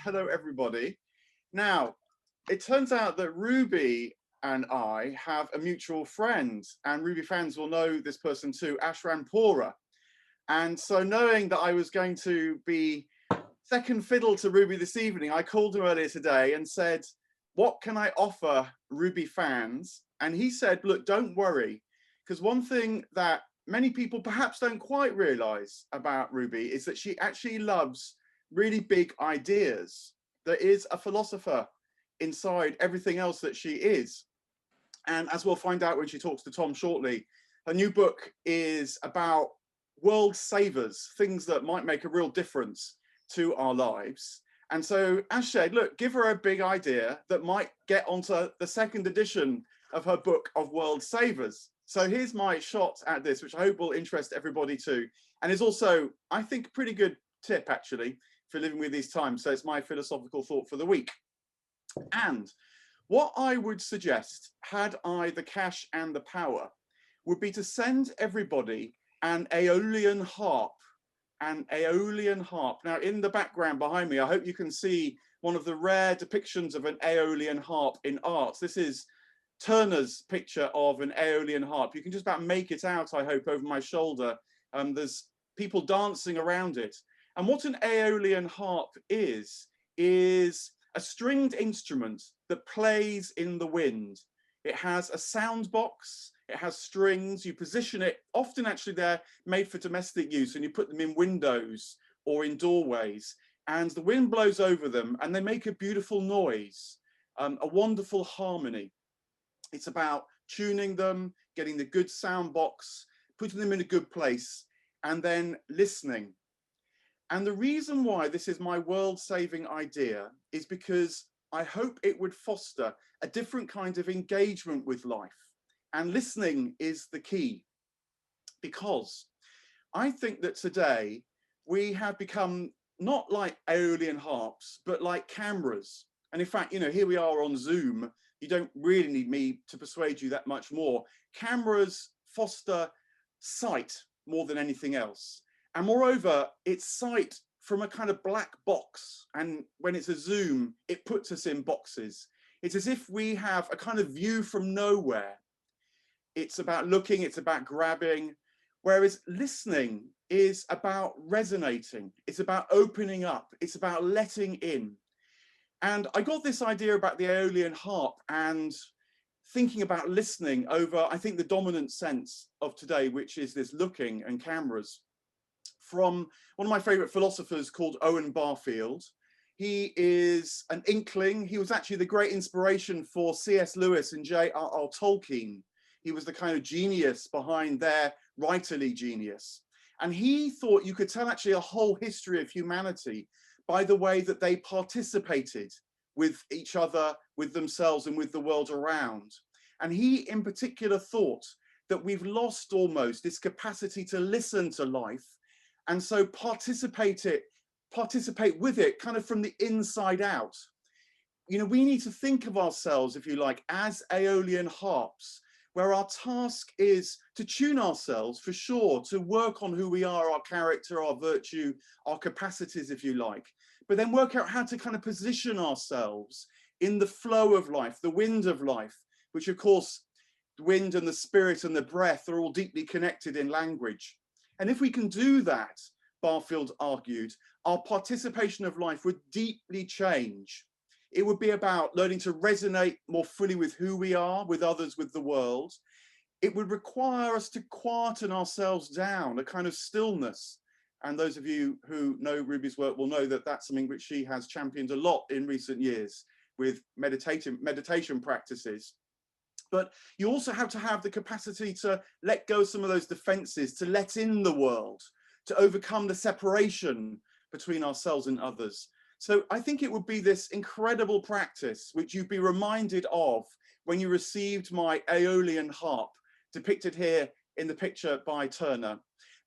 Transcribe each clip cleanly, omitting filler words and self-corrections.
hello everybody. Now, it turns out that Ruby and I have a mutual friend, and Ruby fans will know this person too, Ashran Pora. And so knowing that I was going to be second fiddle to Ruby this evening, I called him earlier today and said, what can I offer Ruby fans? And he said, look, don't worry, because one thing that many people perhaps don't quite realize about Ruby is that she actually loves really big ideas. There is a philosopher inside everything else that she is. And as we'll find out when she talks to Tom shortly, her new book is about world savers, things that might make a real difference to our lives. And so Ash said, look, give her a big idea that might get onto the second edition of her book of world savers. So here's my shot at this, which I hope will interest everybody too. And is also, I think, a pretty good tip actually for living with these times. So it's my philosophical thought for the week. And what I would suggest, had I the cash and the power, would be to send everybody an Aeolian harp. An Aeolian harp. Now, in the background behind me, I hope you can see one of the rare depictions of an Aeolian harp in art. This is Turner's picture of an Aeolian harp. You can just about make it out, I hope, over my shoulder. There's people dancing around it. And what an Aeolian harp is a stringed instrument that plays in the wind. It has a sound box, it has strings, you position it, often actually they're made for domestic use, and you put them in windows or in doorways, and the wind blows over them and they make a beautiful noise, a wonderful harmony. It's about tuning them, getting the good sound box, putting them in a good place, and then listening. And the reason why this is my world-saving idea is because I hope it would foster a different kind of engagement with life. And listening is the key, because I think that today we have become not like Aeolian harps, but like cameras. And in fact, you know, here we are on Zoom. You don't really need me to persuade you that much more. Cameras foster sight more than anything else. And moreover, it's sight from a kind of black box. And when it's a zoom, it puts us in boxes. It's as if we have a kind of view from nowhere. It's about looking, it's about grabbing, whereas listening is about resonating. It's about opening up. It's about letting in. And I got this idea about the Aeolian harp and thinking about listening over, I think, the dominant sense of today, which is this looking and cameras, from one of my favorite philosophers called Owen Barfield. He is an inkling. He was actually the great inspiration for C.S. Lewis and J.R.R. Tolkien. He was the kind of genius behind their writerly genius. And he thought you could tell actually a whole history of humanity by the way that they participated with each other, with themselves, and with the world around. And he in particular thought that we've lost almost this capacity to listen to life, and so participate with it kind of from the inside out. You know, we need to think of ourselves, if you like, as Aeolian harps, where our task is to tune ourselves, for sure, to work on who we are, our character, our virtue, our capacities, if you like, but then work out how to kind of position ourselves in the flow of life, the wind of life, which of course, the wind and the spirit and the breath are all deeply connected in language. And if we can do that, Barfield argued, our participation of life would deeply change. It would be about learning to resonate more fully with who we are, with others, with the world. It would require us to quieten ourselves down, a kind of stillness. And those of you who know Ruby's work will know that that's something which she has championed a lot in recent years with meditation practices. But you also have to have the capacity to let go of some of those defenses, to let in the world, to overcome the separation between ourselves and others. So I think it would be this incredible practice which you'd be reminded of when you received my Aeolian harp, depicted here in the picture by Turner.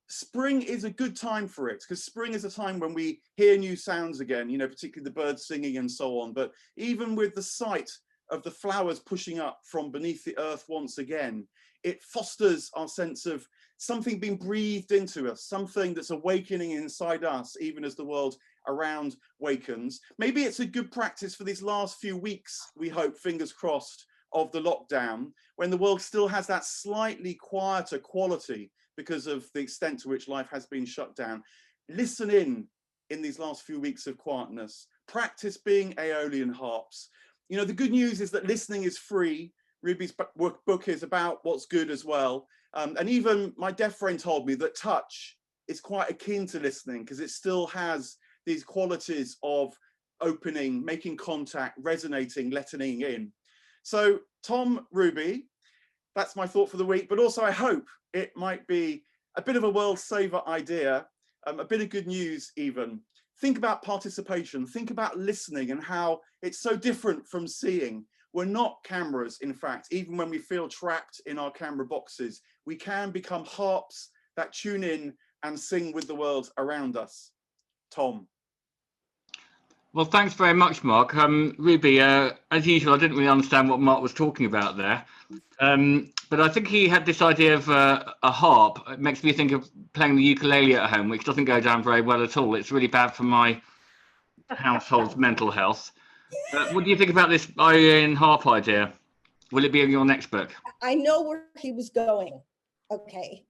Spring is a good time for it, because spring is a time when we hear new sounds again, you know, particularly the birds singing and so on. But even with the sight of the flowers pushing up from beneath the earth once again, it fosters our sense of something being breathed into us, something that's awakening inside us, even as the world around wakens. Maybe it's a good practice for these last few weeks, we hope, fingers crossed, of the lockdown, when the world still has that slightly quieter quality because of the extent to which life has been shut down. Listen in these last few weeks of quietness. Practice being Aeolian harps. You know, the good news is that listening is free. Ruby's book is about what's good as well. And even my deaf friend told me that touch is quite akin to listening because it still has these qualities of opening, making contact, resonating, letting in. So Tom, Ruby, that's my thought for the week, but also I hope it might be a bit of a world saver idea, a bit of good news even. Think about participation, think about listening and how it's so different from seeing. We're not cameras, in fact, even when we feel trapped in our camera boxes, we can become harps that tune in and sing with the world around us. Tom. Well, thanks very much, Mark. Ruby, as usual, I didn't really understand what Mark was talking about there. But I think he had this idea of a harp. It makes me think of playing the ukulele at home, which doesn't go down very well at all. It's really bad for my household's mental health. What do you think about this Ikigai harp idea? Will it be in your next book? I know where he was going. Okay.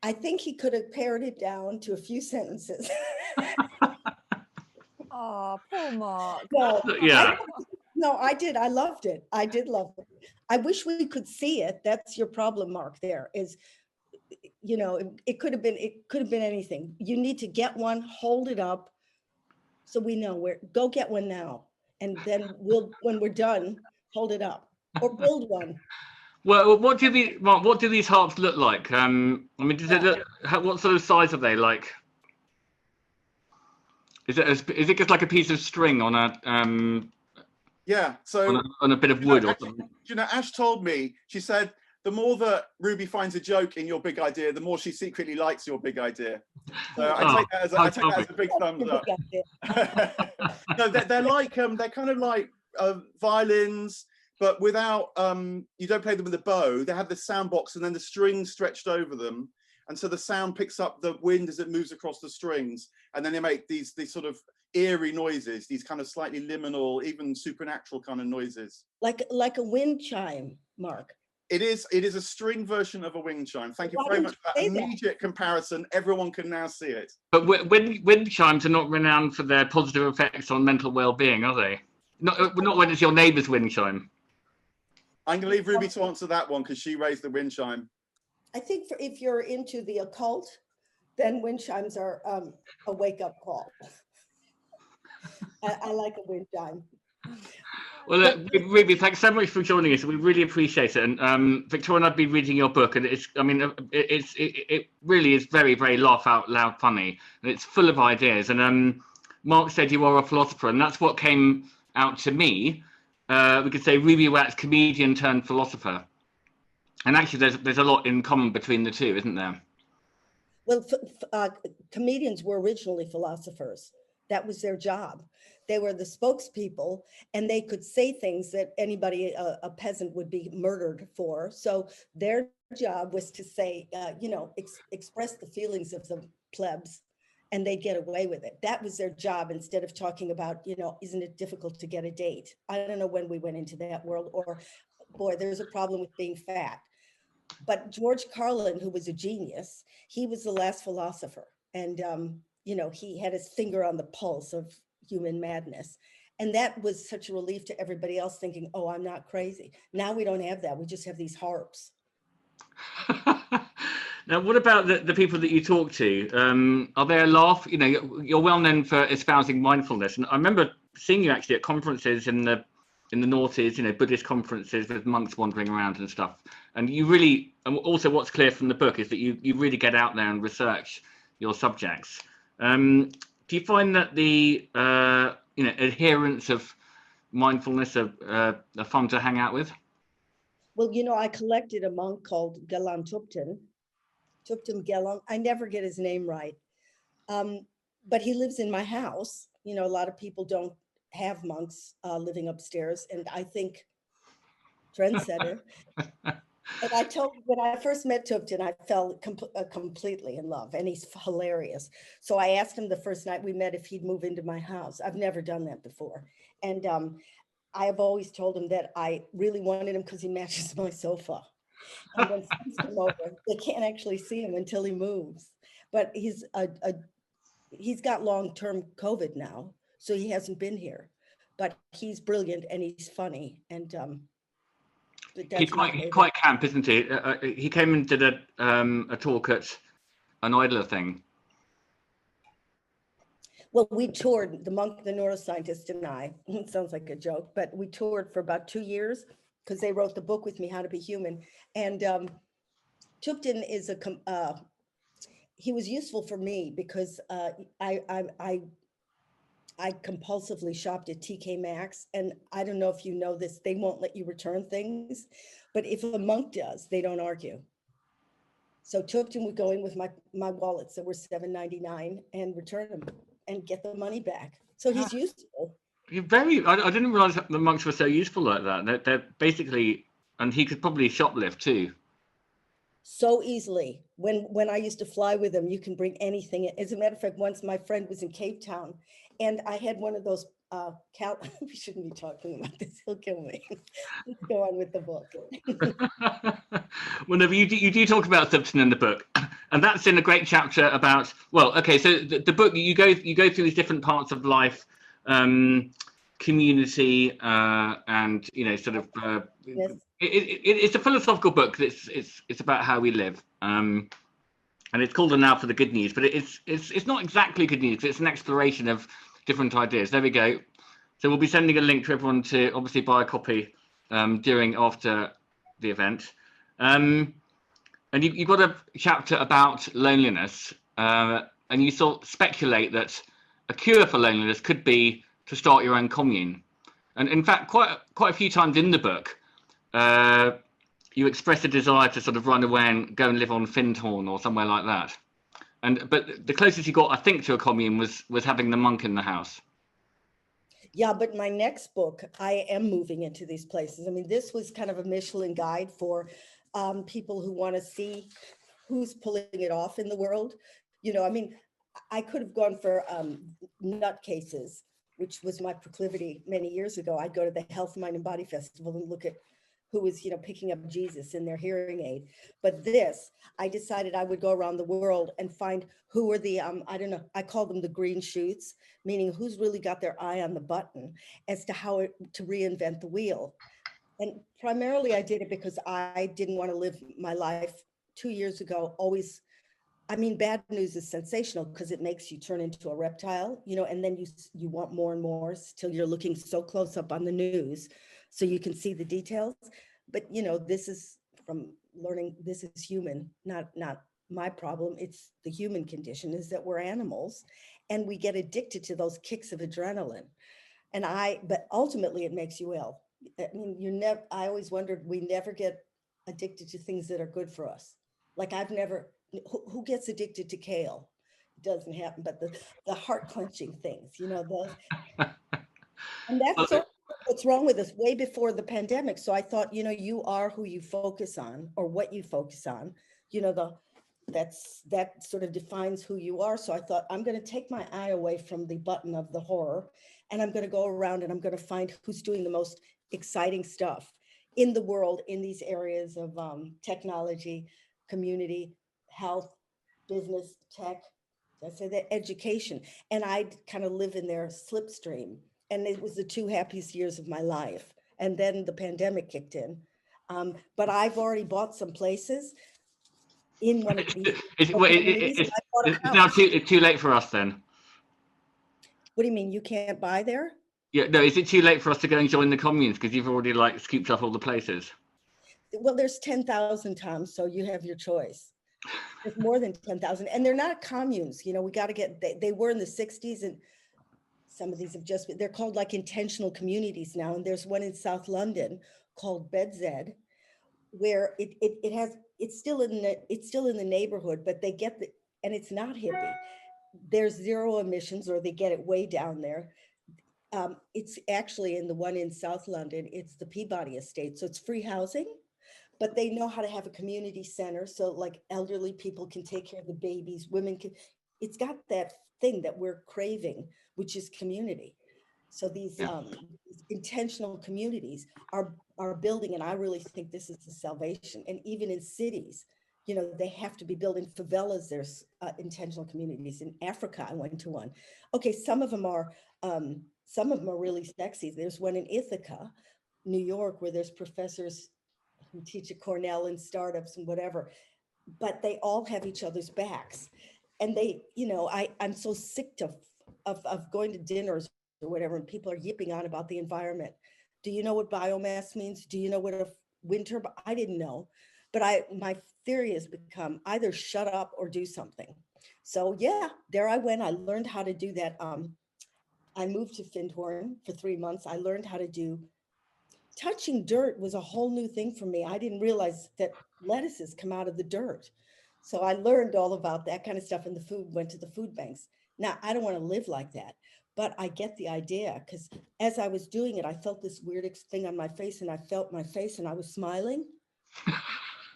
I think he could have pared it down to a few sentences. Oh, poor Mark. No, yeah. I did. I loved it. I did love it. I wish we could see it. That's your problem, Mark, there is, you know, it could have been anything. You need to get one, hold it up so we know where, go get one now. And then when we're done, hold it up or build one. Well, what do these harps look like? I mean, what sort of size are they like? Is it just like a piece of string on a yeah, so on a bit of wood or something? You know, Ash told me, she said, the more that Ruby finds a joke in your big idea, the more she secretly likes your big idea. So I take that as a big thumbs up. No, they're like they're kind of like violins, but without you don't play them with a bow. They have the sound box and then the strings stretched over them, and so the sound picks up the wind as it moves across the strings, and then they make these sort of eerie noises, these kind of slightly liminal, even supernatural kind of noises. Like a wind chime, Mark. It is a string version of a wind chime. Thank you very much for that immediate comparison. Everyone can now see it. But wind chimes are not renowned for their positive effects on mental well-being, are they? Not when it's your neighbour's wind chime. I'm going to leave Ruby to answer that one because she raised the wind chime. I think if you're into the occult, then wind chimes are a wake-up call. I like a wind chime. Well, Ruby, thanks so much for joining us. We really appreciate it. And Victoria and I've been reading your book, and it really is very, very laugh out loud funny, and it's full of ideas. And Mark said you are a philosopher, and that's what came out to me. We could say Ruby Wax, comedian turned philosopher. And actually, there's a lot in common between the two, isn't there? Well, comedians were originally philosophers. That was their job. They were the spokespeople, and they could say things that anybody, a peasant, would be murdered for. So their job was to say, express the feelings of the plebs, and they'd get away with it. That was their job, instead of talking about, isn't it difficult to get a date? I don't know when we went into that world, or, boy, there's a problem with being fat. But George Carlin, who was a genius, he was the last philosopher. And, he had his finger on the pulse of human madness. And that was such a relief to everybody else, thinking, oh, I'm not crazy. Now we don't have that. We just have these harps. Now, what about the people that you talk to? Are they a laugh? You're well known for espousing mindfulness. And I remember seeing you actually at conferences in the noughties, Buddhist conferences with monks wandering around and stuff. And you really, and also what's clear from the book is that you really get out there and research your subjects. Do you find that the adherents of mindfulness are fun to hang out with? Well, I collected a monk called Gelang Tupten Gelang. I never get his name right. But he lives in my house. A lot of people don't have monks living upstairs, and I think trendsetter. And I told when I first met Tupton, I fell completely in love, and he's hilarious. So I asked him the first night we met if he'd move into my house. I've never done that before, and I have always told him that I really wanted him because he matches my sofa. And when friends come over, they can't actually see him until he moves. But he's got long-term COVID now, so he hasn't been here. But he's brilliant and he's funny, and He's quite camp, isn't he? He came and did a talk at an Idler thing. Well, we toured, the monk, the neuroscientist, and I. It sounds like a joke, but we toured for about 2 years because they wrote the book with me, How to Be Human. And Tupton is he was useful for me because I compulsively shopped at TK Maxx, and I don't know if you know this, they won't let you return things, but if a monk does, they don't argue. So Tupton would go in with my wallets that were $7.99 and return them and get the money back. So he's useful. You're I didn't realize that the monks were so useful like that. They're basically, and he could probably shoplift too. So easily. When I used to fly with him, you can bring anything. As a matter of fact, once my friend was in Cape Town, and I had one of those we shouldn't be talking about this, he'll kill me. Let's go on with the book. Well, you do talk about Simpson in the book, and that's in a great chapter about, well, okay, so the book, you go through these different parts of life, community, and sort of Yes. it's a philosophical book. It's about how we live, and it's called "Now for the Good News," but it's not exactly good news. It's an exploration of different ideas. There we go. So we'll be sending a link to everyone to obviously buy a copy after the event. And you've got a chapter about loneliness, and you speculate that a cure for loneliness could be to start your own commune. And in fact, quite a few times in the book, you express a desire to sort of run away and go and live on Findhorn or somewhere like that. But the closest you got, I think, to a commune was having the monk in the house. Yeah, but my next book, I am moving into these places. I mean, this was kind of a Michelin guide for people who want to see who's pulling it off in the world. I mean, I could have gone for nutcases, which was my proclivity many years ago. I'd go to the Health, Mind, and Body Festival and look at who was, picking up Jesus in their hearing aid. But this, I decided I would go around the world and find who were the, I don't know, I call them the green shoots, meaning who's really got their eye on the button as to how to reinvent the wheel. And primarily I did it because I didn't want to live my life 2 years ago, always, I mean, bad news is sensational because it makes you turn into a reptile, and then you want more and more till you're looking so close up on the news so you can see the details. But, this is from learning, this is human, not my problem. It's the human condition is that we're animals and we get addicted to those kicks of adrenaline. But ultimately it makes you ill. I mean, I always wondered, we never get addicted to things that are good for us. Like who gets addicted to kale? It doesn't happen, but the heart clenching things, and that's what's wrong with us way before the pandemic. So I thought, you are who you focus on or what you focus on, that sort of defines who you are. So I thought, I'm going to take my eye away from the button of the horror, and I'm going to go around and I'm going to find who's doing the most exciting stuff in the world in these areas of technology, community, health, business, tech, I say that, education. And I kind of live in their slipstream. And it was the 2 happiest years of my life. And then the pandemic kicked in. But I've already bought some places in one of these. It's now too late for us then. What do you mean? You can't buy there? Yeah, no, is it too late for us to go and join the communes because you've already scooped up all the places? Well, there's 10,000, Tom, so you have your choice. There's more than 10,000, and they're not communes. We got to get, they were in the 60s, and some of these have they're called like intentional communities now. And there's one in South London called Bedzed, where it's still in the neighborhood, but they get and it's not hippie. There's 0 emissions, or they get it way down there. It's actually in the one in South London, it's the Peabody estate. So it's free housing, but they know how to have a community center. So like elderly people can take care of the babies, women can, it's got that thing that we're craving, which is community. So these intentional communities are building, and I really think this is the salvation. And even in cities, you know, they have to be building favelas. There's intentional communities. In Africa, I went to one. Okay, some of them are really sexy. There's one in Ithaca, New York, where there's professors who teach at Cornell and startups and whatever, but they all have each other's backs. And they, you know, I'm so sick of going to dinners or whatever, and people are yipping on about the environment. Do you know what biomass means? Do you know what a wind turbine? I didn't know, but my theory has become either shut up or do something. So yeah, there I went. I learned how to do that. I moved to Findhorn for 3 months. I learned how to do, touching dirt was a whole new thing for me. I didn't realize that lettuces come out of the dirt. So I learned all about that kind of stuff, and the food went to the food banks. Now, I don't want to live like that, but I get the idea, because as I was doing it, I felt this weird thing on my face, and I felt my face and I was smiling.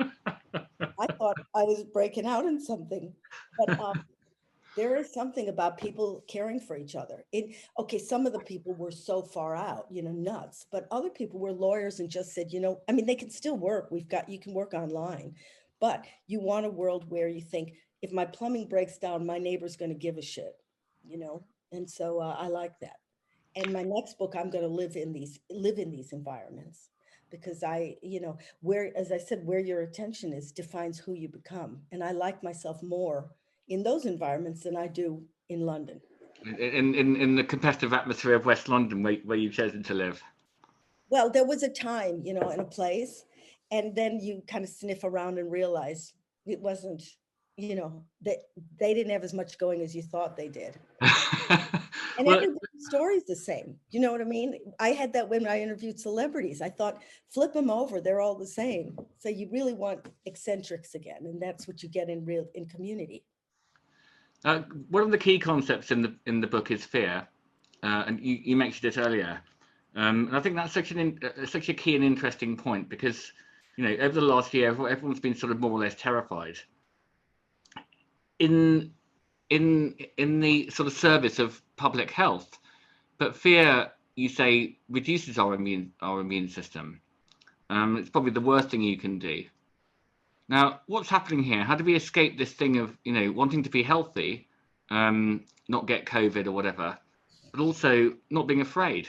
I thought I was breaking out in something, but there is something about people caring for each other. Okay, some of the people were so far out, you know, nuts, but other people were lawyers and just said, you know, I mean, they can still work. You can work online, but you want a world where you think, if my plumbing breaks down, my neighbor's going to give a shit, you know? And so I like that. And my next book, I'm going to live in these environments, because you know, as I said, where your attention is defines who you become. And I like myself more in those environments than I do in London. In the competitive atmosphere of West London, where you've chosen to live? Well, there was a time, you know, in a place, and then you kind of sniff around and realize it wasn't, you know, that they didn't have as much going as you thought they did. And Well, everybody's story is the same. You know what I mean? I had that when I interviewed celebrities. I thought, flip them over, they're all the same. So you really want eccentrics again, and that's what you get in community. one of the key concepts in the book is fear, and you mentioned it earlier, and I think that's such a key and interesting point, because, you know, over the last year, everyone's been sort of more or less terrified. In the sort of service of public health, but fear, you say, reduces our immune system. It's probably the worst thing you can do. Now, what's happening here? How do we escape this thing of, you know, wanting to be healthy, not get COVID or whatever, but also not being afraid?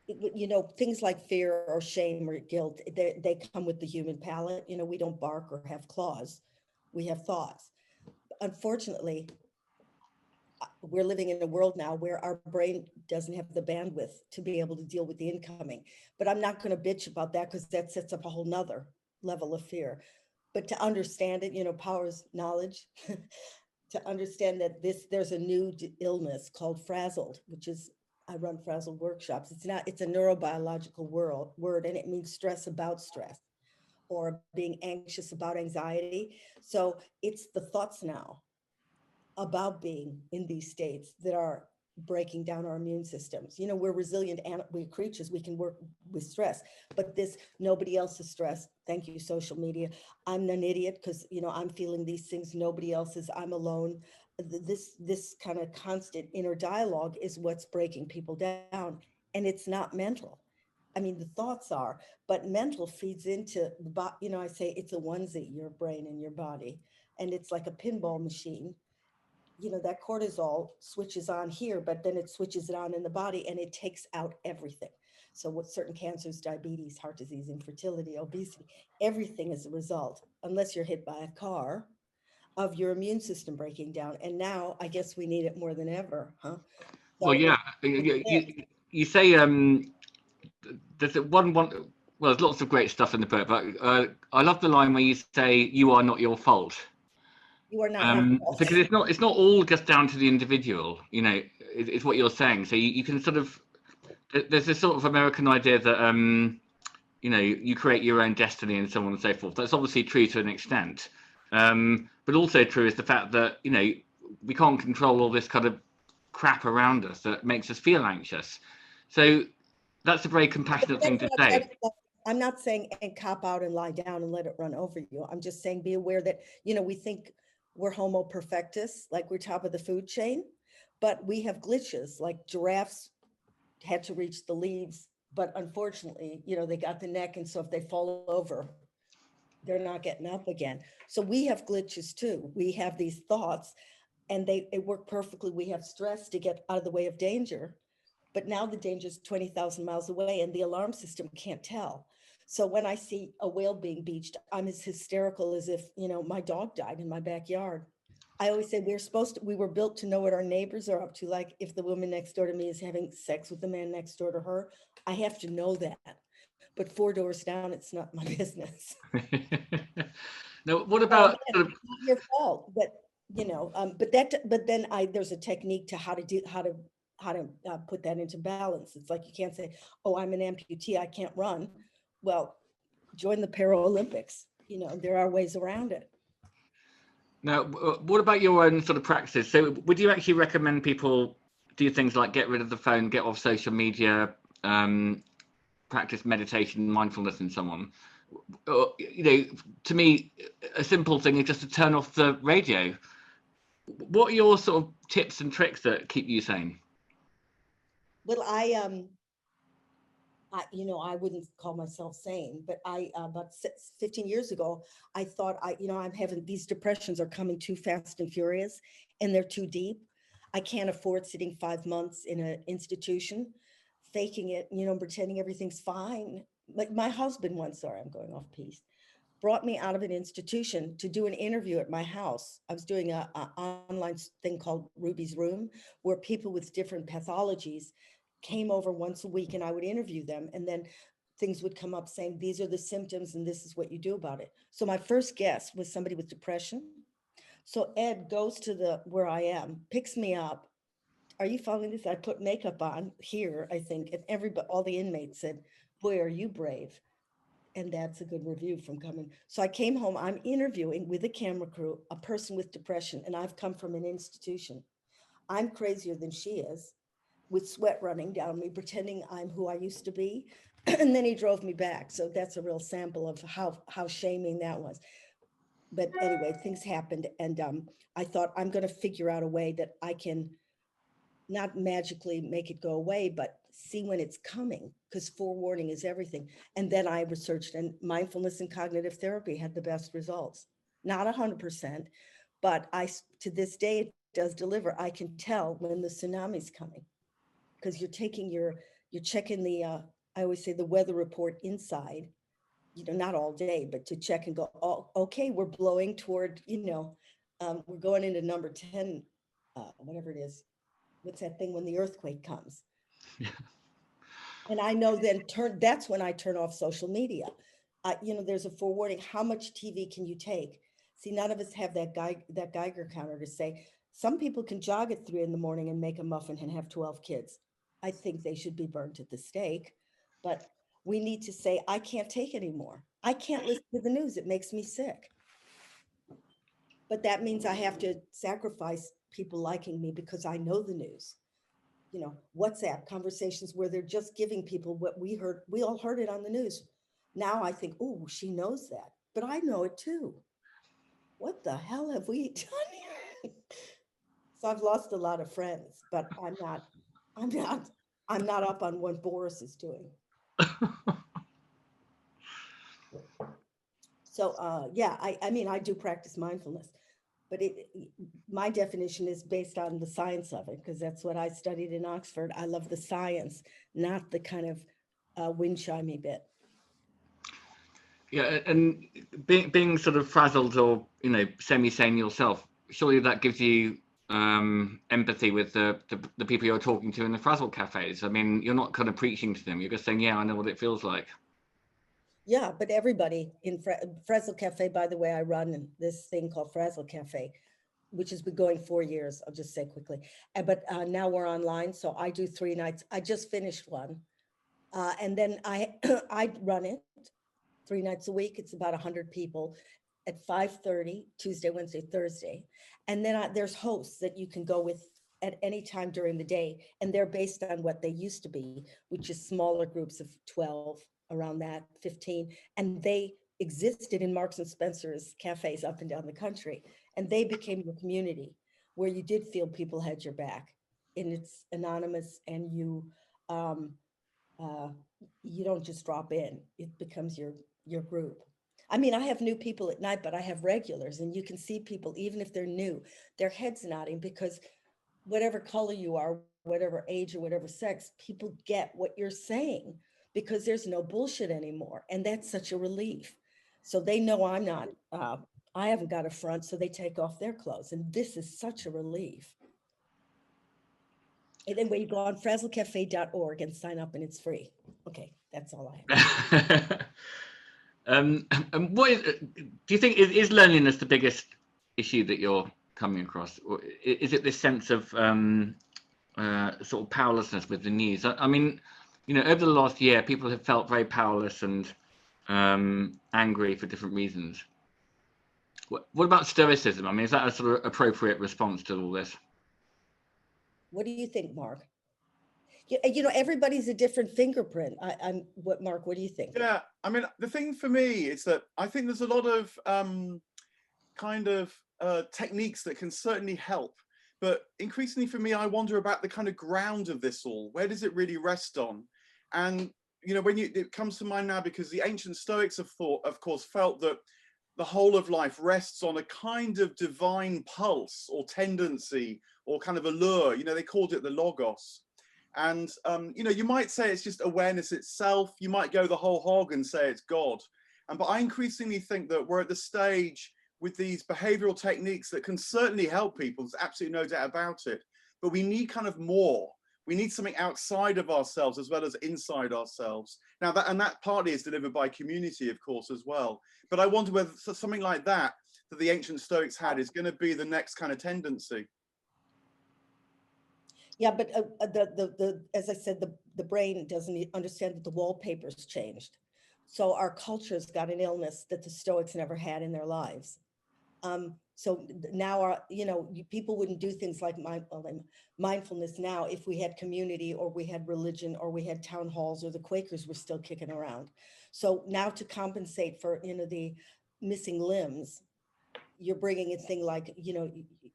You know, things like fear or shame or guilt, they come with the human palate. You know, we don't bark or have claws. We have thoughts. Unfortunately, we're living in a world now where our brain doesn't have the bandwidth to be able to deal with the incoming. But I'm not going to bitch about that, because that sets up a whole nother level of fear. But to understand it, you know, power is knowledge. To understand that there's a new illness called frazzled, which is, I run frazzled workshops. It's a neurobiological word, and it means stress about stress, or being anxious about anxiety. So it's the thoughts now about being in these states that are breaking down our immune systems. You know, we're resilient we're creatures, we can work with stress, but this, nobody else is stressed. Thank you, social media. I'm an idiot because, you know, I'm feeling these things, nobody else is, I'm alone. This kind of constant inner dialogue is what's breaking people down. And it's not mental. I mean, the thoughts are, but mental feeds into the body. You know, I say it's a onesie, your brain and your body, and it's like a pinball machine. You know, that cortisol switches on here, but then it switches it on in the body, and it takes out everything. So what certain cancers, diabetes, heart disease, infertility, obesity, everything is a result, unless you're hit by a car, of your immune system breaking down. And now I guess we need it more than ever, huh? So Well, yeah, you say there's one. Well, there's lots of great stuff in the book, but I love the line where you say, "You are not your fault." You are not because it's not all just down to the individual, you know. It's what you're saying. So you can sort of, there's this sort of American idea that you know, you create your own destiny and so on and so forth. That's obviously true to an extent, but also true is the fact that, you know, we can't control all this kind of crap around us that makes us feel anxious. So that's a very compassionate thing to say. I'm not saying and cop out and lie down and let it run over you. I'm just saying be aware that, we think we're homo perfectus, like we're top of the food chain, but we have glitches, like giraffes had to reach the leaves, but unfortunately, they got the neck, and so if they fall over, they're not getting up again. So we have glitches too. We have these thoughts, and they work perfectly. We have stress to get out of the way of danger, but now the danger is 20,000 miles away, and the alarm system can't tell. So when I see a whale being beached, I'm as hysterical as if, my dog died in my backyard. I always say we were built to know what our neighbors are up to. Like if the woman next door to me is having sex with the man next door to her, I have to know that. But 4 doors down, it's not my business. Now, what about It's not your fault, but but then there's a technique to how to put that into balance. It's like you can't say, "Oh, I'm an amputee, I can't run." Well, join the Paralympics. There are ways around it. Now, what about your own sort of practice? So would you actually recommend people do things like get rid of the phone, get off social media, practice meditation, mindfulness in someone? To me, a simple thing is just to turn off the radio. What are your sort of tips and tricks that keep you sane? Well, I wouldn't call myself sane, but about 15 years ago, I thought I'm having these depressions are coming too fast and furious, and they're too deep. I can't afford sitting 5 months in an institution, faking it, pretending everything's fine. Like my husband once, sorry, I'm going off piece, brought me out of an institution to do an interview at my house. I was doing a online thing called Ruby's Room, where people with different pathologies came over once a week, and I would interview them. And then things would come up saying, these are the symptoms and this is what you do about it. So my first guest was somebody with depression. So Ed goes to where I am, picks me up. Are you following this? I put makeup on here, I think, and all the inmates said, boy, are you brave. And that's a good review from coming. So I came home, I'm interviewing with a camera crew, a person with depression, and I've come from an institution. I'm crazier than she is, with sweat running down me, pretending I'm who I used to be. And then he drove me back. So that's a real sample of how shaming that was. But anyway, things happened. And I thought I'm going to figure out a way that I can not magically make it go away, but see when it's coming, because forewarning is everything. And then I researched, and mindfulness and cognitive therapy had the best results. Not 100%, but to this day, it does deliver. I can tell when the tsunami's coming, because you're checking I always say the weather report inside, not all day, but to check and go, oh, okay, we're blowing toward, we're going into number 10, whatever it is. What's that thing when the earthquake comes? Yeah. And I know that's when I turn off social media. There's a forewarning. How much TV can you take? See, none of us have that Geiger counter to say, some people can jog at 3 a.m. and make a muffin and have 12 kids. I think they should be burnt at the stake, but we need to say, I can't take anymore. I can't listen to the news. It makes me sick. But that means I have to sacrifice people liking me because I know the news. WhatsApp conversations where they're just giving people what we heard. We all heard it on the news. Now I think, oh, she knows that, but I know it too. What the hell have we done here? So I've lost a lot of friends, but I'm not up on what Boris is doing. So yeah, I mean, I do practice mindfulness, but my definition is based on the science of it, because that's what I studied in Oxford. I love the science, not the kind of wind chimey bit. Yeah, and being sort of frazzled or semi-sane yourself, surely that gives you empathy with the people you're talking to in the Frazzle Cafés. I mean, you're not kind of preaching to them. You're just saying, yeah, I know what it feels like. Yeah, but everybody in Frazzle Cafe, by the way, I run this thing called Frazzle Cafe, which has been going 4 years. I'll just say quickly. But now we're online. So I do 3 nights. I just finished one. And then I run it 3 nights a week. It's about 100 people at 5:30, Tuesday, Wednesday, Thursday. And then there's hosts that you can go with at any time during the day. And they're based on what they used to be, which is smaller groups of 12 around that 15, and they existed in Marks and Spencer's cafes up and down the country, and they became the community where you did feel people had your back, and it's anonymous, and um, you don't just drop in, it becomes your group. I mean, I have new people at night, but I have regulars, and you can see people, even if they're new, their heads nodding, because whatever color you are, whatever age or whatever sex, people get what you're saying because there's no bullshit anymore. And that's such a relief. So they know I'm not, I haven't got a front, so they take off their clothes. And this is such a relief. And then when you go on frazzlecafe.org and sign up, and it's free. Okay, that's all I have. And what do you think is loneliness the biggest issue that you're coming across? Or is it this sense of sort of powerlessness with the news? I mean, you know, over the last year, people have felt very powerless and angry for different reasons. What about Stoicism? I mean, is that a sort of appropriate response to all this? What do you think, Mark? You know, everybody's a different fingerprint. Mark, what do you think? Yeah, I mean, the thing for me is that I think there's a lot of techniques that can certainly help. But increasingly for me, I wonder about the kind of ground of this all. Where does it really rest on? And, you know, it comes to mind now because the ancient Stoics of course, felt that the whole of life rests on a kind of divine pulse or tendency or kind of allure. You know, they called it the logos. And, you know, you might say it's just awareness itself. You might go the whole hog and say it's God. But I increasingly think that we're at the stage with these behavioral techniques that can certainly help people. There's absolutely no doubt about it. But we need kind of more. We need something outside of ourselves as well as inside ourselves. Now, that partly is delivered by community, of course, as well. But I wonder whether something like that the ancient Stoics had is going to be the next kind of tendency. Yeah, but as I said, the brain doesn't understand that the wallpaper's changed. So our culture's got an illness that the Stoics never had in their lives. So now people wouldn't do things like mindfulness now if we had community or we had religion or we had town halls or the Quakers were still kicking around. So now to compensate for, the missing limbs, you're bringing a thing like,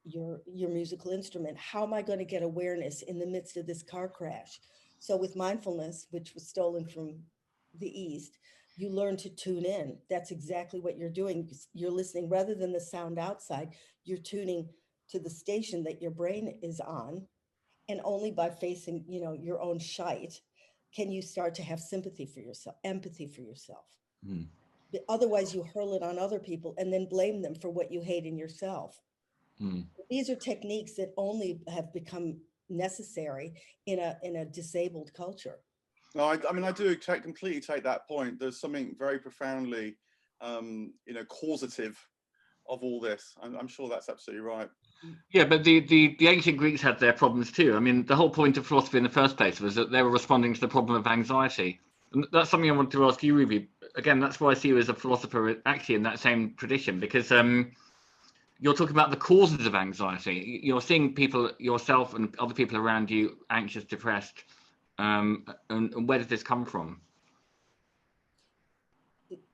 your musical instrument. How am I going to get awareness in the midst of this car crash? So with mindfulness, which was stolen from the East, you learn to tune in. That's exactly what you're doing. You're listening rather than the sound outside. You're tuning to the station that your brain is on. And only by facing, your own shite can you start to have sympathy for yourself, empathy for yourself. Mm. Otherwise, you hurl it on other people and then blame them for what you hate in yourself. Mm. These are techniques that only have become necessary in a disabled culture. No, I mean, I do completely take that point. There's something very profoundly, causative of all this. I'm sure that's absolutely right. Yeah, but the ancient Greeks had their problems too. I mean, the whole point of philosophy in the first place was that they were responding to the problem of anxiety. And that's something I wanted to ask you, Ruby. Again, that's why I see you as a philosopher actually in that same tradition, because you're talking about the causes of anxiety. You're seeing people, yourself and other people around you, anxious, depressed. And where did this come from?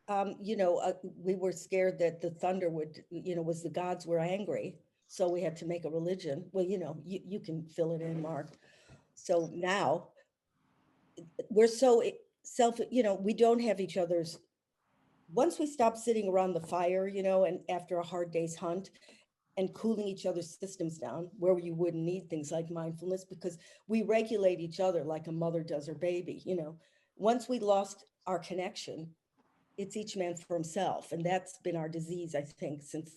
We were scared that the thunder was the gods were angry. So we had to make a religion. Well, you can fill it in, Mark. So now we're so we don't have each other's. Once we stop sitting around the fire, and after a hard day's hunt and cooling each other's systems down where you wouldn't need things like mindfulness because we regulate each other like a mother does her baby, once we lost our connection, it's each man for himself. And that's been our disease, I think, since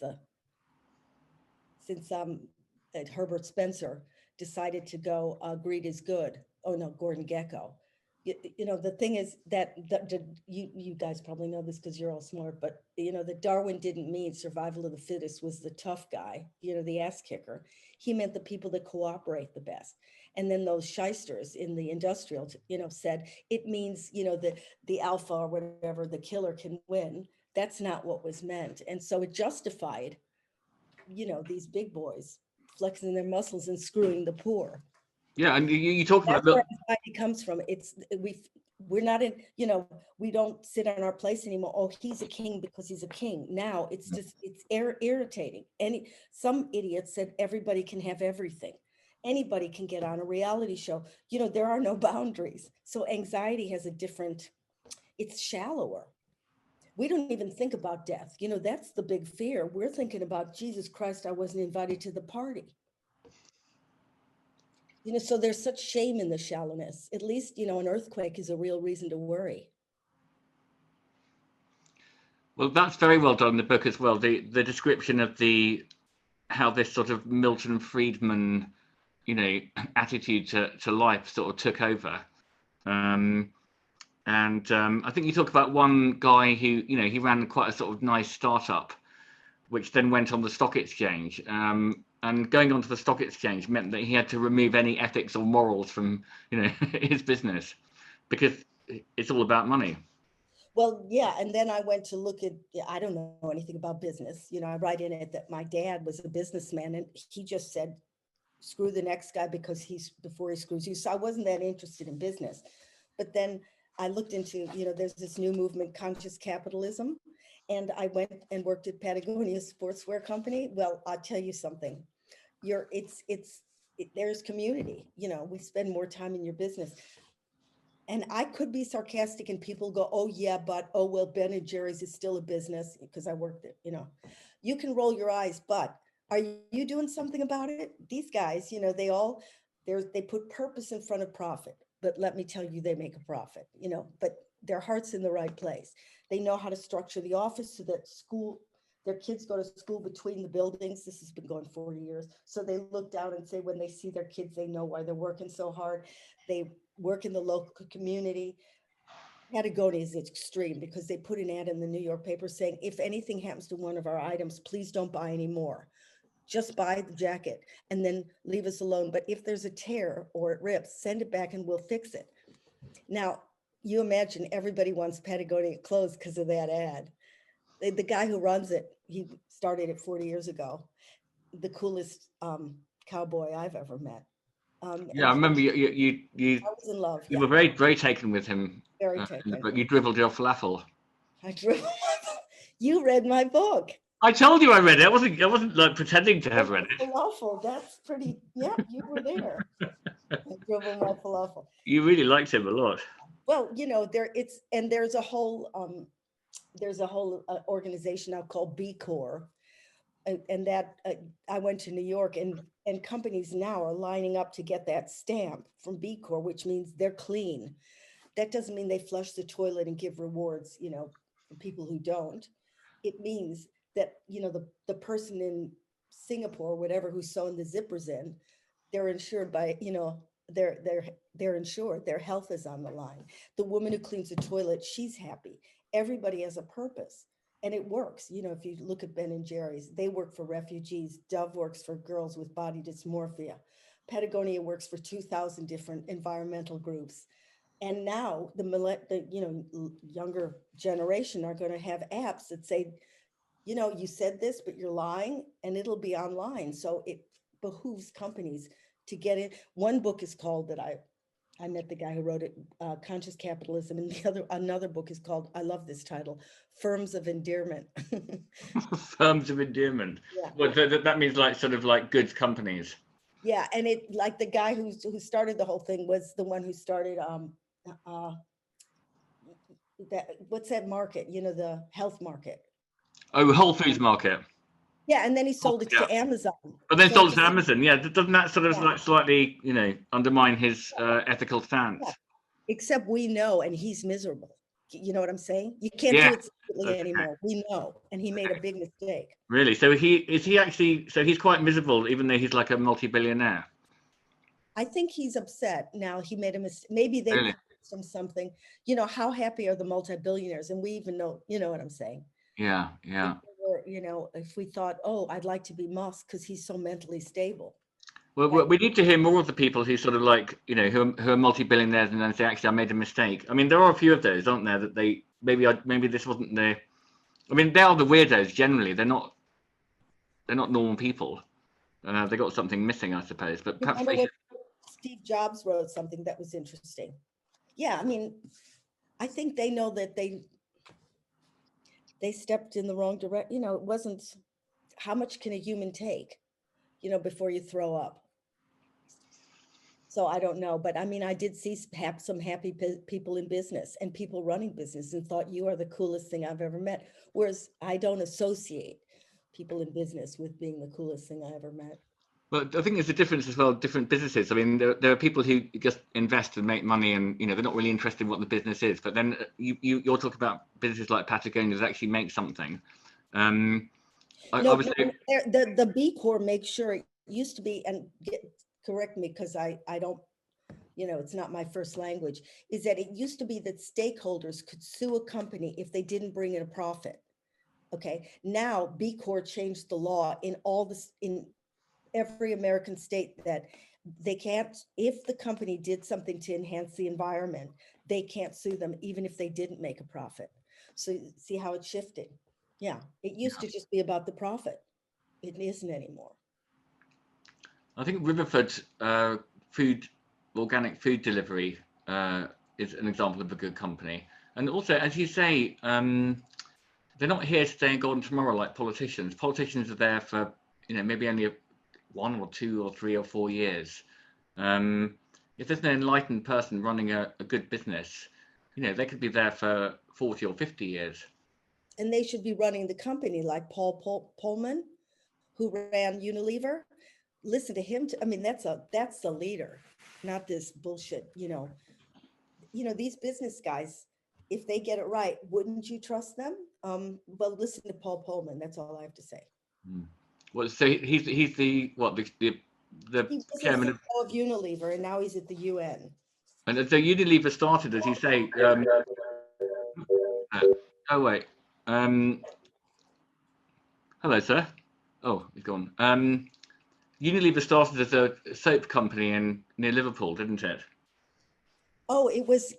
Herbert Spencer decided to go, greed is good. Oh no, Gordon Gekko. The thing is that you guys probably know this because you're all smart, but that Darwin didn't mean survival of the fittest was the tough guy, the ass kicker. He meant the people that cooperate the best. And then those shysters in the industrial, said it means, the alpha or whatever, the killer can win. That's not what was meant. And so it justified, these big boys flexing their muscles and screwing the poor. Yeah, and you talk about That's where anxiety comes from. We're not in, we don't sit on our place anymore. Oh, he's a king because he's a king. Now it's just, it's irritating. Some idiot said everybody can have everything. Anybody can get on a reality show. There are no boundaries. So anxiety has it's shallower. We don't even think about death. That's the big fear. We're thinking about, Jesus Christ, I wasn't invited to the party. So there's such shame in the shallowness. At least, an earthquake is a real reason to worry. Well, that's very well done in the book as well. The description of how this sort of Milton Friedman, attitude to life sort of took over. And I think you talk about one guy who, he ran quite a sort of nice startup, which then went on the stock exchange. And going onto the stock exchange meant that he had to remove any ethics or morals from, his business, because it's all about money. Well, yeah. And then I went to look at, I don't know anything about business. I write in it that my dad was a businessman, and he just said, screw the next guy before he screws you. So I wasn't that interested in business. But then I looked into, there's this new movement, conscious capitalism. And I went and worked at Patagonia sportswear company. Well, I'll tell you something. There's community. We spend more time in your business. And I could be sarcastic, and people go, "Oh yeah, but well, Ben and Jerry's is still a business," because I worked there. You can roll your eyes, but are you doing something about it? These guys, they put purpose in front of profit. But let me tell you, they make a profit. But their heart's in the right place. They know how to structure the office so that their kids go to school between the buildings. This has been going 40 years. So they look down and say, when they see their kids, they know why they're working so hard. They work in the local community. Patagonia is extreme because they put an ad in the New York paper saying, if anything happens to one of our items, please don't buy any more. Just buy the jacket and then leave us alone. But if there's a tear or it rips, send it back and we'll fix it. Now, you imagine everybody wants Patagonia clothes because of that ad. The guy who runs it, he started it 40 years ago. The coolest cowboy I've ever met. Yeah, I remember you I was in love. You were very, very taken with him. Very taken. But you dribbled your falafel. I dribbled. You read my book. I told you I read it. I wasn't like pretending to have read it. Falafel. That's pretty. Yeah, you were there. I dribbled my falafel. You really liked him a lot. Well, there's a whole organization now called B Corps. And that I went to New York, and companies now are lining up to get that stamp from B Corps, which means they're clean. That doesn't mean they flush the toilet and give rewards, for people who don't. It means that, the person in Singapore, whatever, who's sewing the zippers in, they're insured by, they're insured. Their health is on the line. The woman who cleans the toilet, she's happy. Everybody has a purpose. And it works. If you look at Ben and Jerry's, they work for refugees. Dove works for girls with body dysmorphia. Patagonia works for 2,000 different environmental groups. And now the younger generation are going to have apps that say, you said this, but you're lying, and it'll be online. So it behooves companies to get in. One book is called, that I met the guy who wrote it, Conscious Capitalism, and another book is called, I love this title, Firms of Endearment. Firms of Endearment. Yeah. Well, that means sort of like goods companies. Yeah, and it, like, the guy who started the whole thing was the one who started what's that market? The health market. Oh, Whole Foods Market. Yeah, and then he sold it to Amazon. But then sold it to Amazon. Yeah, doesn't that sort of like slightly, undermine his ethical stance? Yeah. Except we know, and he's miserable. You know what I'm saying? You can't do it secretly anymore. We know, and he made a big mistake. Really? So he's quite miserable, even though he's like a multi-billionaire. I think he's upset now. He made a mistake. Maybe they promised him something. How happy are the multi-billionaires? And we even know, you know what I'm saying? Yeah. If we thought, I'd like to be Musk because he's so mentally stable. Well, we need to hear more of the people who sort of like, who are multi-billionaires and then say, actually, I made a mistake. I mean, there are a few of those, aren't there, that they maybe this wasn't their. I mean, they are the weirdos generally. They're not normal people. They got something missing, I suppose. But perhaps Steve Jobs wrote something that was interesting. Yeah, I mean, I think they know that they stepped in the wrong direction. You know, it wasn't, how much can a human take, you know, before you throw up? So I don't know, but I mean, I did see some happy people in business and people running business, and thought you are the coolest thing I've ever met. Whereas I don't associate people in business with being the coolest thing I ever met. Well, I think there's a difference as well, different businesses. I mean, there are people who just invest and make money, and, you know, they're not really interested in what the business is. But then you're talking about businesses like Patagonia that actually make something. No, the B Corp makes sure, it used to be, and correct me because I don't, you know, it's not my first language, is that it used to be that stakeholders could sue a company if they didn't bring in a profit. Okay, now B Corp changed the law in every American state, that they can't, if the company did something to enhance the environment, they can't sue them even if they didn't make a profit. So see how it's shifting. Yeah, it used to just be about the profit. It isn't anymore. I think Riverford organic food delivery is an example of a good company. And also, as you say, they're not here today and gone tomorrow like politicians. Politicians are there for, you know, maybe only 1 or 2 or 3 or 4 years. If there's an enlightened person running a good business, you know, they could be there for 40 or 50 years. And they should be running the company like Paul Pullman, who ran Unilever. Listen to him. I mean, that's the leader, not this bullshit, you know. You know, these business guys, if they get it right, wouldn't you trust them? Well, listen to Paul Pullman. That's all I have to say. Well, so he's the what, the He was chairman of Unilever, and now he's at the UN. And so Unilever started, as you say. Oh wait. Hello, sir. Oh, he's gone. Unilever started as a soap company near Liverpool, didn't it? Oh, it was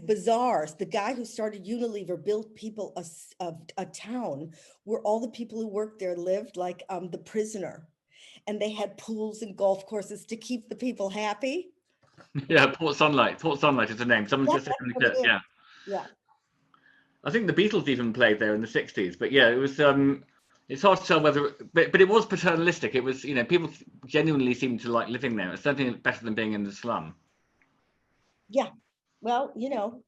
bizarre. The guy who started Unilever built people a town where all the people who worked there lived, like The Prisoner, and they had pools and golf courses to keep the people happy. Yeah, Port Sunlight. Port Sunlight is the name. Someone just said in the chat. Yeah. Yeah. I think the Beatles even played there in the 60s. But yeah, it was. It's hard to tell whether, but it was paternalistic. It was, you know, people genuinely seemed to like living there. It's something better than being in the slum. Yeah. Well, you know,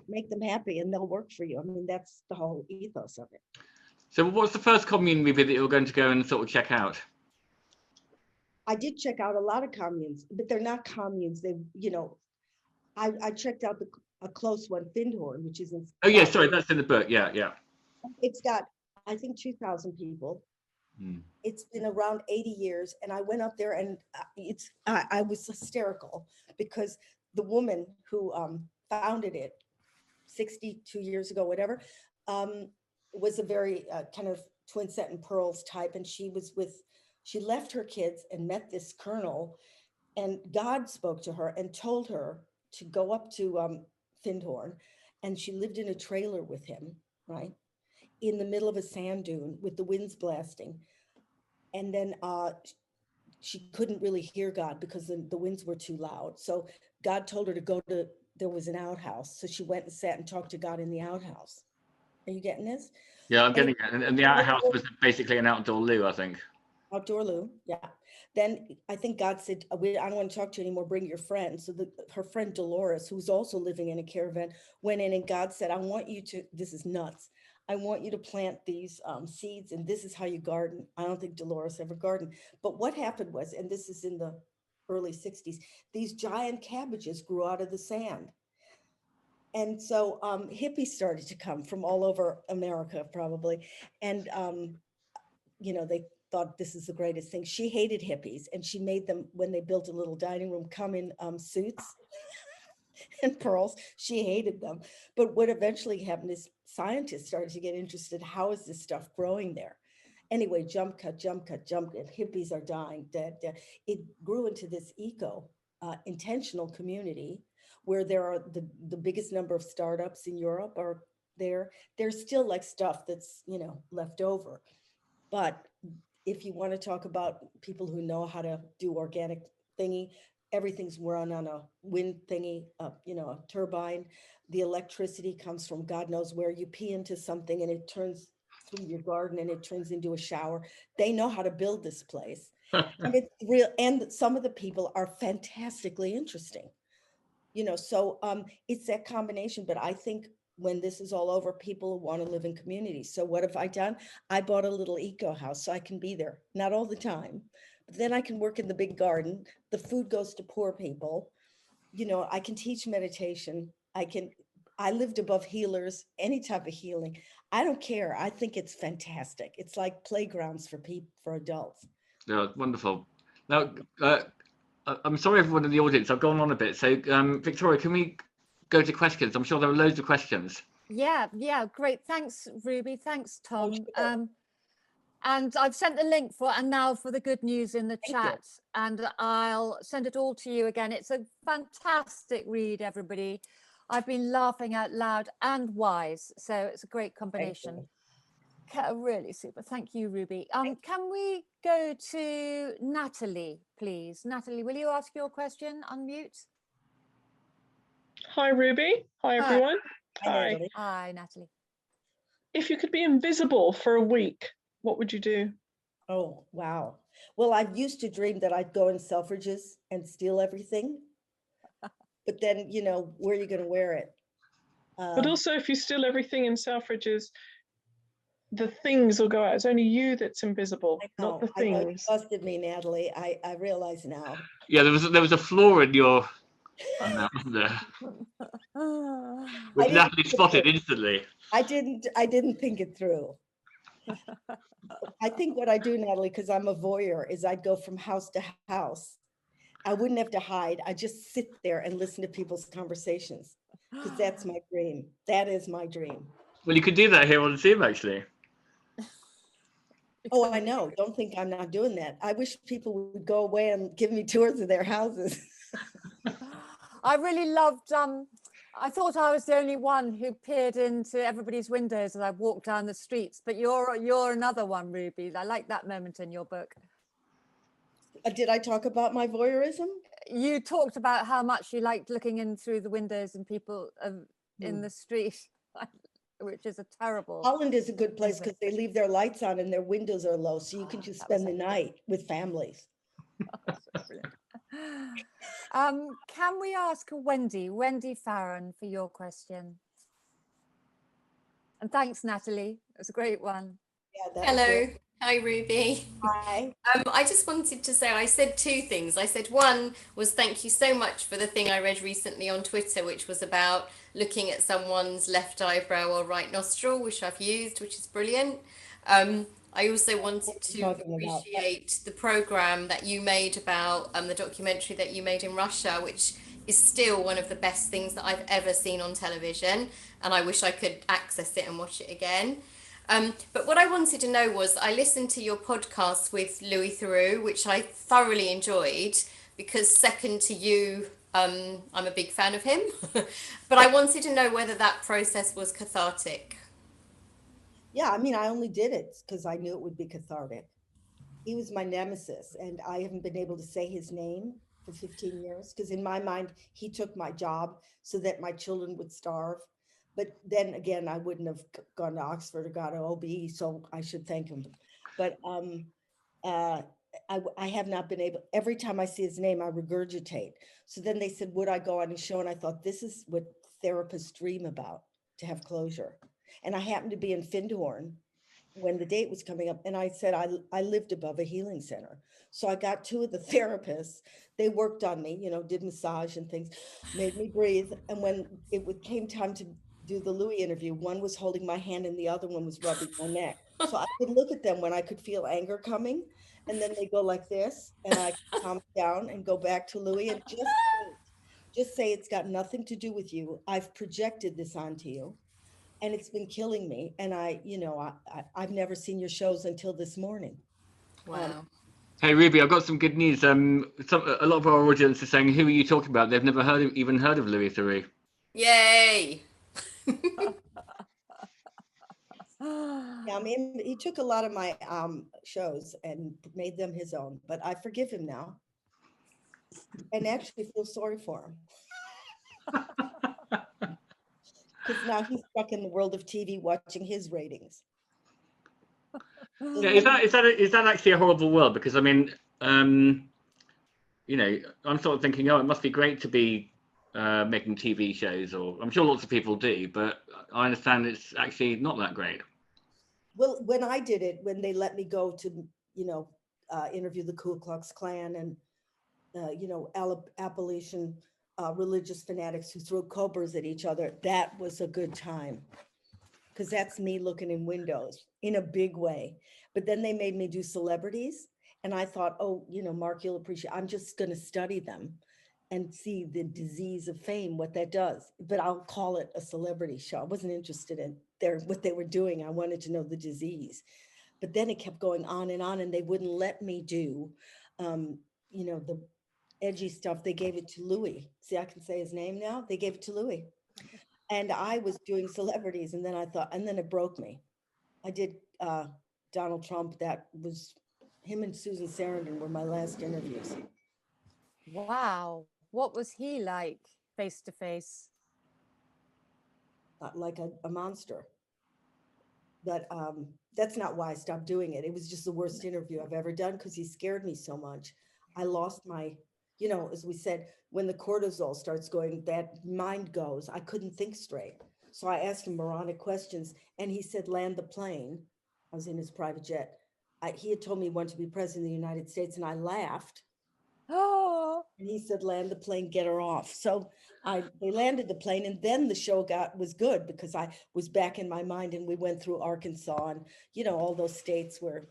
make them happy and they'll work for you. I mean, that's the whole ethos of it. So what's the first commune movie that you're going to go and sort of check out? I did check out a lot of communes, but they're not communes. They, you know, I checked out a close one, Findhorn, which is in. Oh yeah, sorry, that's in the book. Yeah, yeah. It's got, I think, 2,000 people. It's been around 80 years, and I went up there, and I was hysterical because the woman who founded it 62 years ago, whatever, was a very kind of twin set and pearls type, and she left her kids and met this colonel, and God spoke to her and told her to go up to Findhorn, and she lived in a trailer with him, right, in the middle of a sand dune with the winds blasting. And then she couldn't really hear God because the winds were too loud. So God told her to go to, there was an outhouse. So she went and sat and talked to God in the outhouse. Are you getting this? Yeah, I'm getting it. And the outhouse was basically an outdoor loo, I think. Outdoor loo, yeah. Then I think God said, I don't want to talk to you anymore, bring your friend. So her friend Dolores, who's also living in a caravan, went in, and God said, I want you to, this is nuts, I want you to plant these seeds, and this is how you garden. I don't think Dolores ever gardened. But what happened was, and this is in the early 60s, these giant cabbages grew out of the sand. And so hippies started to come from all over America, probably. And, you know, they thought this is the greatest thing. She hated hippies, and she made them, when they built a little dining room, come in suits and pearls. She hated them. But what eventually happened is scientists started to get interested. How is this stuff growing there? Anyway, jump cut, and hippies are dying. It grew into this intentional community where there are the biggest number of startups in Europe are there. There's still like stuff that's, you know, left over. But if you want to talk about people who know how to do organic thingy, everything's run on a wind thingy, a turbine. The electricity comes from God knows where. You pee into something and it turns through your garden and it turns into a shower. They know how to build this place. And it's real. And some of the people are fantastically interesting, so it's that combination. But I think when this is all over, people want to live in communities. So what have I done? I bought a little eco house so I can be there, not all the time, but then I can work in the big garden. The food goes to poor people. I can teach meditation. I lived above healers, any type of healing. I don't care. I think it's fantastic. It's like playgrounds for people, for adults. Yeah, wonderful. Now, I'm sorry, everyone in the audience, I've gone on a bit. So, Victoria, can we go to questions? I'm sure there are loads of questions. Yeah, great. Thanks, Ruby. Thanks, Tom. And I've sent the link and now for the good news in the chat, and I'll send it all to you again. It's a fantastic read, everybody. I've been laughing out loud and wise, so it's a great combination. Really super. Thank you, Ruby. Can we go to Natalie, please? Natalie, will you ask your question? Unmute. Hi, Ruby. Hi, everyone. Hi. Hi, Natalie. If you could be invisible for a week, what would you do? Oh, wow. Well, I used to dream that I'd go in Selfridges and steal everything. But then, where are you going to wear it? But also, if you steal everything in Selfridges, the things will go out. It's only you that's invisible, not the things. I know, you busted me, Natalie. I realize now. Yeah, there was a flaw in your wasn't there? Which Natalie spotted instantly. I didn't think it through. I think what I do, Natalie, because I'm a voyeur, is I'd go from house to house. I wouldn't have to hide. I just sit there and listen to people's conversations, because that's my dream. That is my dream. Well, you could do that here on Zoom, actually. Oh, I know. Don't think I'm not doing that. I wish people would go away and give me tours of their houses. I really loved, I thought I was the only one who peered into everybody's windows as I walked down the streets, but you're another one, Ruby. I like that moment in your book. Did I talk about my voyeurism? You talked about how much you liked looking in through the windows and people in the street, which is a terrible. Holland is a good place because they leave their lights on and their windows are low, so you can just spend the night with families. Can we ask Wendy Farron, for your question? And thanks, Natalie. It was a great one. Yeah, hello. Hi, Ruby. Hi. I just wanted to say, I said two things. I said one was thank you so much for the thing I read recently on Twitter, which was about looking at someone's left eyebrow or right nostril, which I've used, which is brilliant. I also wanted to appreciate the program that you made about the documentary that you made in Russia, which is still one of the best things that I've ever seen on television. And I wish I could access it and watch it again. But what I wanted to know was, I listened to your podcast with Louis Theroux, which I thoroughly enjoyed, because second to you, I'm a big fan of him. But I wanted to know whether that process was cathartic. Yeah, I mean, I only did it because I knew it would be cathartic. He was my nemesis, and I haven't been able to say his name for 15 years, because in my mind, he took my job so that my children would starve. But then again, I wouldn't have gone to Oxford or got an OBE, so I should thank him. But I have not been able, every time I see his name, I regurgitate. So then they said, would I go on his show? And I thought, this is what therapists dream about, to have closure. And I happened to be in Findhorn when the date was coming up. And I said, I lived above a healing center. So I got two of the therapists. They worked on me, did massage and things, made me breathe. And when it came time to do the Louis interview, one was holding my hand and the other one was rubbing my neck. So I would look at them when I could feel anger coming, and then they go like this, and I calm down and go back to Louis and just say, it's got nothing to do with you. I've projected this onto you, and it's been killing me. And I've never seen your shows until this morning. Wow. Hey Ruby, I've got some good news. A lot of our audience is saying, who are you talking about? They've never even heard of Louis Theroux. Yay! Yeah, I mean, he took a lot of my shows and made them his own, but I forgive him now. and actually feel sorry for him. Because now he's stuck in the world of TV watching his ratings. Yeah, is that actually a horrible world? Because I mean, you know, I'm sort of thinking, oh, it must be great to be making TV shows, or I'm sure lots of people do, but I understand it's actually not that great. Well, when I did it, when they let me go to, you know, interview the Ku Klux Klan and, you know, Appalachian religious fanatics who throw cobras at each other, that was a good time. Because that's me looking in windows in a big way. But then they made me do celebrities. And I thought, oh, you know, Mark, you'll appreciate, I'm just going to study them and see the disease of fame, what that does. But I'll call it a celebrity show. I wasn't interested in what they were doing. I wanted to know the disease. But then it kept going on, and they wouldn't let me do, you know, the edgy stuff. They gave it to Louis. See, I can say his name now. They gave it to Louis. And I was doing celebrities, and then I thought, and then it broke me. I did Donald Trump. That was him and Susan Sarandon were my last interviews. Wow. What was he like face to face? Like a monster. But that's not why I stopped doing it. It was just the worst interview I've ever done because he scared me so much. I lost my, you know, as we said, when the cortisol starts going, that mind goes. I couldn't think straight. So I asked him moronic questions, and he said, land the plane. I was in his private jet. He had told me he wanted to be president of the United States, and I laughed. Oh. And he said, land the plane, get her off. So they landed the plane, and then the show was good because I was back in my mind, and we went through Arkansas and, you know, all those states where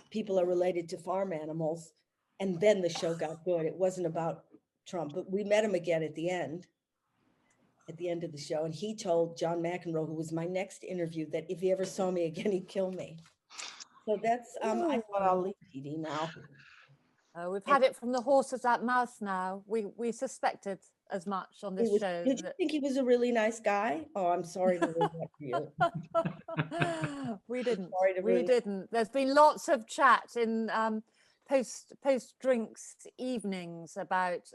people are related to farm animals. And then the show got good. It wasn't about Trump, but we met him again at the end of the show. And he told John McEnroe, who was my next interview, that if he ever saw me again, he'd kill me. So that's, I thought I'll leave TV now. We've had it from the horse's mouth now. We suspected as much on this show. Did you think he was a really nice guy? Oh, I'm sorry to ruin that for you. We didn't. There's been lots of chat in post drinks evenings about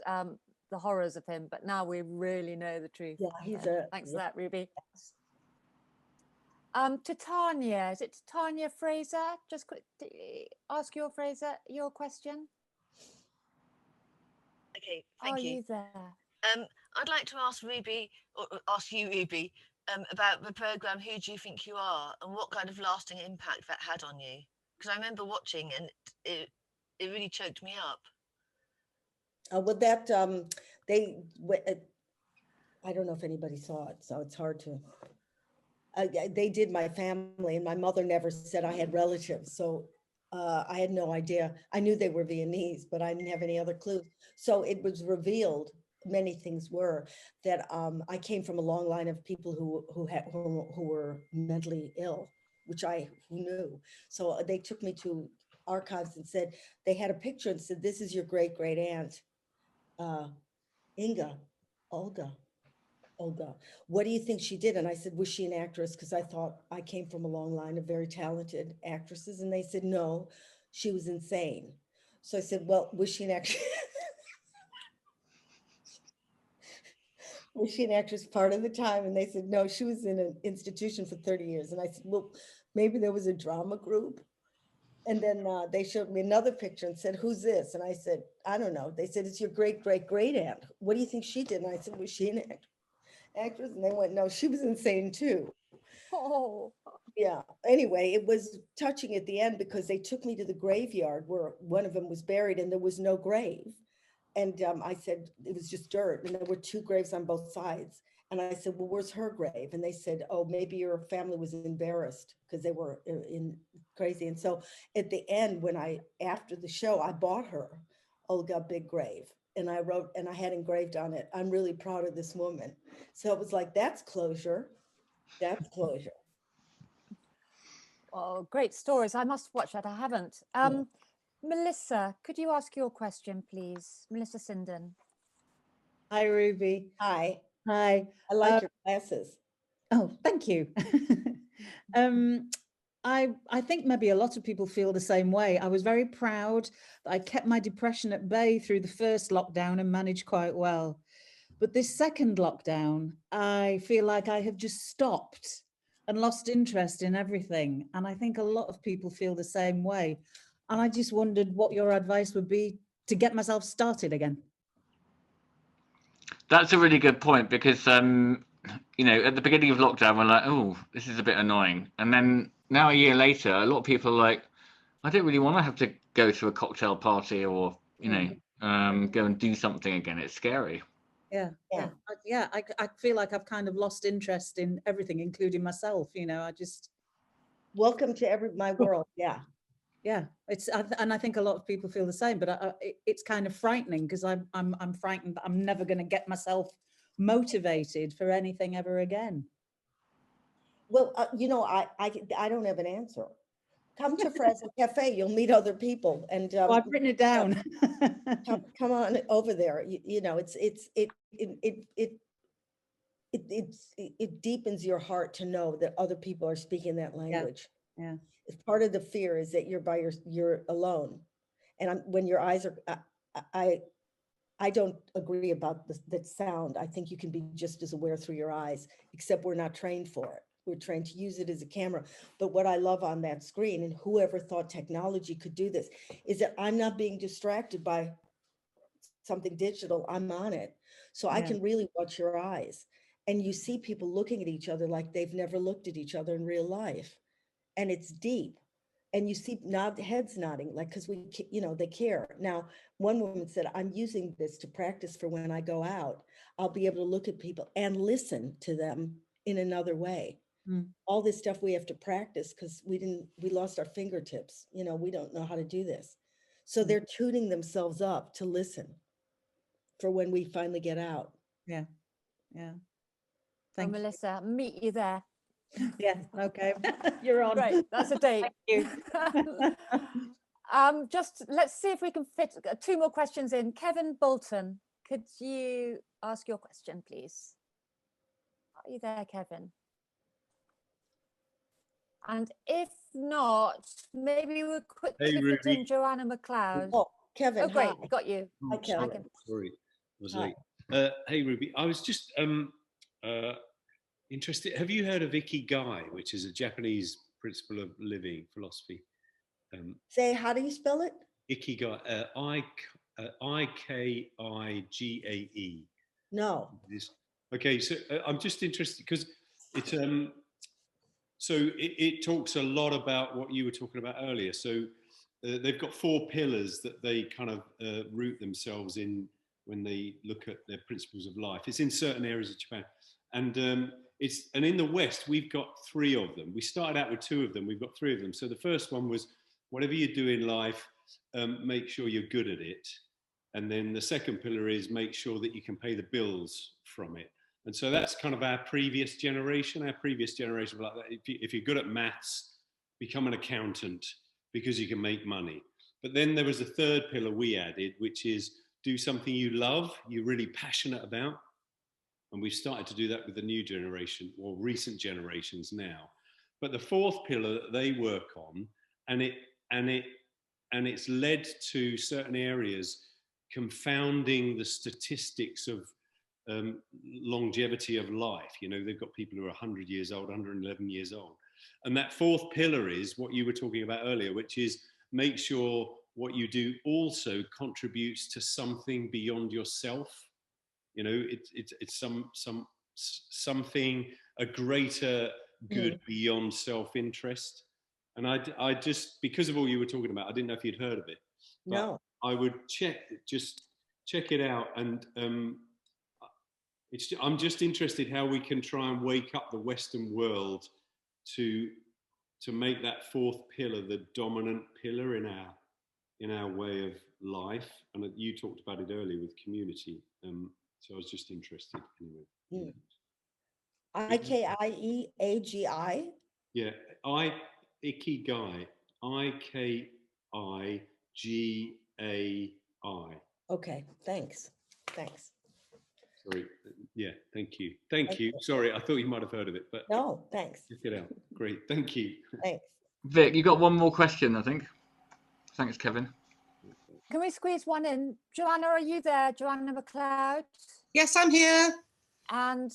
the horrors of him, but now we really know the truth. Yeah, thanks for that, Ruby. To Tanya, is it Tanya Fraser? Just quick, ask your question. Okay, thank you. Are you there? I'd like to ask Ruby, or ask you, Ruby, about the program Who Do You Think You Are, and what kind of lasting impact that had on you? Because I remember watching, and it really choked me up. Well, that I don't know if anybody saw it, so it's hard to. They did my family, and my mother never said I had relatives, so I had no idea. I knew they were Viennese, but I didn't have any other clues. So it was revealed, many things were, that I came from a long line of people who were mentally ill, which who knew. So they took me to archives and said, they had a picture and said, this is your great great aunt, Olga, what do you think she did? And I said, was she an actress? Because I thought I came from a long line of very talented actresses. And they said, no, she was insane. So I said, well, was she an actress? Was she an actress part of the time? And they said, no, she was in an institution for 30 years. And I said, well, maybe there was a drama group. And then they showed me another picture and said, who's this? And I said, I don't know. They said, it's your great great great aunt. What do you think she did? And I said, was she an actress? And they went, no, she was insane too. Oh, yeah. Anyway, it was touching at the end because they took me to the graveyard where one of them was buried and there was no grave. And I said, it was just dirt. And there were two graves on both sides. And I said, well, where's her grave? And they said, oh, maybe your family was embarrassed because they were in crazy. And so at the end, after the show, I bought her Olga big grave. And I wrote, and I had engraved on it, I'm really proud of this woman. So it was like, that's closure. That's closure. Oh, great stories. I must watch that. I haven't. Yeah. Melissa, could you ask your question, please? Melissa Sinden. Hi, Ruby. Hi. Hi. I like your glasses. Oh, thank you. I think maybe a lot of people feel the same way. I was very proud that I kept my depression at bay through the first lockdown and managed quite well. But this second lockdown, I feel like I have just stopped and lost interest in everything. And I think a lot of people feel the same way. And I just wondered what your advice would be to get myself started again. That's a really good point, because you know, at the beginning of lockdown, we're like, oh, this is a bit annoying. And then now, a year later, a lot of people are like, I don't really want to have to go to a cocktail party or, you know, go and do something again. It's scary. Yeah. I feel like I've kind of lost interest in everything, including myself. You know, I just. Welcome to my world. Yeah. Yeah, and I think a lot of people feel the same, but it's kind of frightening, because I'm frightened that I'm never going to get myself motivated for anything ever again. Well, you know, I don't have an answer. Come to Frazzle Cafe. You'll meet other people, and I've written it down. come on over there. You know, it deepens your heart to know that other people are speaking that language. Yeah. If part of the fear is that you're alone, and when your eyes are, I don't agree about that sound. I think you can be just as aware through your eyes, except we're not trained for it. We're trained to use it as a camera. But what I love on that screen, and whoever thought technology could do this, is that I'm not being distracted by something digital. I'm on it. So I can really watch your eyes. And you see people looking at each other like they've never looked at each other in real life. And it's deep. And you see heads nodding, like, because they care. Now, one woman said, I'm using this to practice for when I go out. I'll be able to look at people and listen to them in another way. All this stuff we have to practice because we lost our fingertips. You know, we don't know how to do this. So they're tuning themselves up to listen for when we finally get out. Yeah. Thank you. Melissa, meet you there. Yeah, okay. You're on. Great, that's a date. Thank you. Just let's see if we can fit 2 more questions in. Kevin Bolton, could you ask your question, please? Are you there, Kevin? And if not, maybe we'll quickly fit in Joanna McLeod. Oh, Kevin, oh, great, hi. I got you. Hi, Kevin. Sorry, I was late. Hey, Ruby, I was just interested. Have you heard of Ikigai, which is a Japanese principle of living philosophy? Say, how do you spell it? Ikigai, Ikaige. No. Okay, so I'm just interested because it's it talks a lot about what you were talking about earlier. So they've got 4 pillars that they kind of root themselves in when they look at their principles of life. It's in certain areas of Japan, and in the West we've got 3 of them. We started out with 2 of them. We've got 3 of them. So the first one was, whatever you do in life, make sure you're good at it. And then the second pillar is make sure that you can pay the bills from it. And so that's kind of our previous generation. Our previous generation, like that. If you're good at maths, become an accountant because you can make money. But then there was a third pillar we added, which is do something you love, you're really passionate about. And we've started to do that with the new generation, or recent generations now. But the fourth pillar that they work on, and it's led to certain areas confounding the statistics of longevity of life. You know, they've got people who are 100 years old, 111 years old. And that fourth pillar is what you were talking about earlier, which is make sure what you do also contributes to something beyond yourself. You know, it's something, a greater good beyond self-interest. And I just, because of all you were talking about, I didn't know if you'd heard of it. No. I would check it out. And I'm just interested how we can try and wake up the Western world to make that fourth pillar the dominant pillar in our way of life. And you talked about it earlier with community. So I was just interested anyway. Ikeagi? Yeah, Ikigai. Ikigai. Okay, thanks. Sorry. Yeah, thank you. Thank you. Sorry, I thought you might have heard of it, but no, thanks. Check it out. Great, thank you. Thanks. Vic, you got one more question, I think. Thanks, Kevin. Can we squeeze one in? Joanna, are you there? Joanna McLeod? Yes, I'm here. And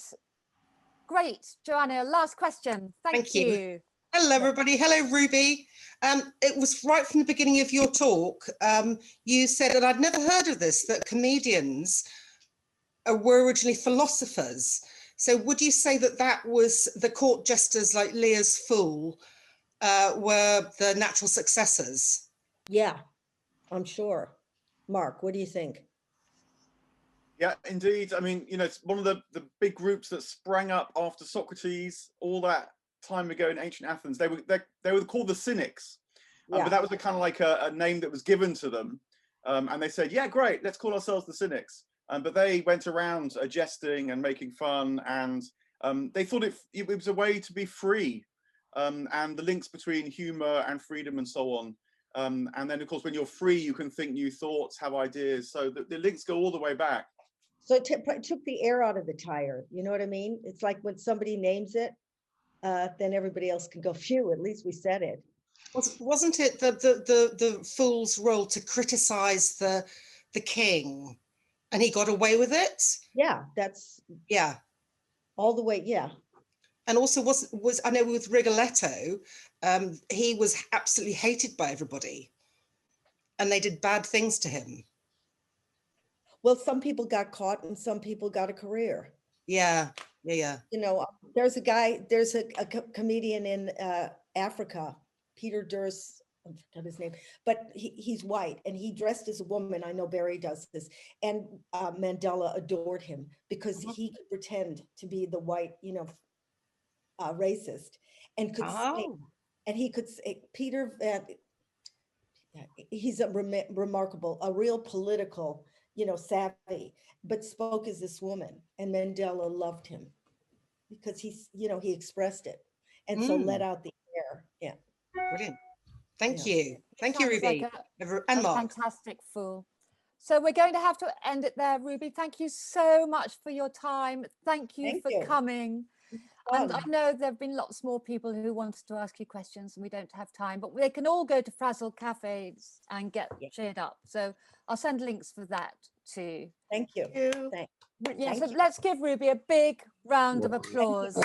great, Joanna, last question. Thank you. Hello, everybody. Hello, Ruby. It was right from the beginning of your talk. You said, and I'd never heard of this, that comedians were originally philosophers. So would you say that that was the court jesters like Lear's Fool were the natural successors? Yeah, I'm sure. Mark, what do you think? Yeah, indeed. I mean, you know, it's one of the big groups that sprang up after Socrates, all that time ago in ancient Athens. They were called the Cynics, Yeah. but that was a kind of like a name that was given to them, and they said, "Yeah, great, let's call ourselves the Cynics." But they went around jesting and making fun, and they thought it was a way to be free, and the links between humor and freedom and so on. And then, of course, when you're free, you can think new thoughts, have ideas. So the links go all the way back. So it took the air out of the tire. You know what I mean? It's like when somebody names it, then everybody else can go, phew, at least we said it. Wasn't it the fool's role to criticize the king, and he got away with it? Yeah, that's all the way. Yeah. And also was I know with Rigoletto, he was absolutely hated by everybody, and they did bad things to him. Well, some people got caught and some people got a career. Yeah. You know, there's a comedian in Africa, Peter Durst, I forgot his name, but he's white and he dressed as a woman. I know Barry does this, and Mandela adored him because he could pretend to be the white, you know, racist, and could say, and he could say, Peter, he's a remarkable, a real political, you know, savvy, but spoke as this woman, and Mandela loved him because he's, you know, he expressed it, and so let out the air. Yeah. Brilliant. Thank you, Ruby, like and Mark. Fantastic fool. So we're going to have to end it there, Ruby. Thank you so much for your time. Thank you for coming. And I know there have been lots more people who wanted to ask you questions and we don't have time, but they can all go to Frazzle Cafés and get cheered up. So I'll send links for that too. Thank you. Yeah, so let's give Ruby a big round of applause.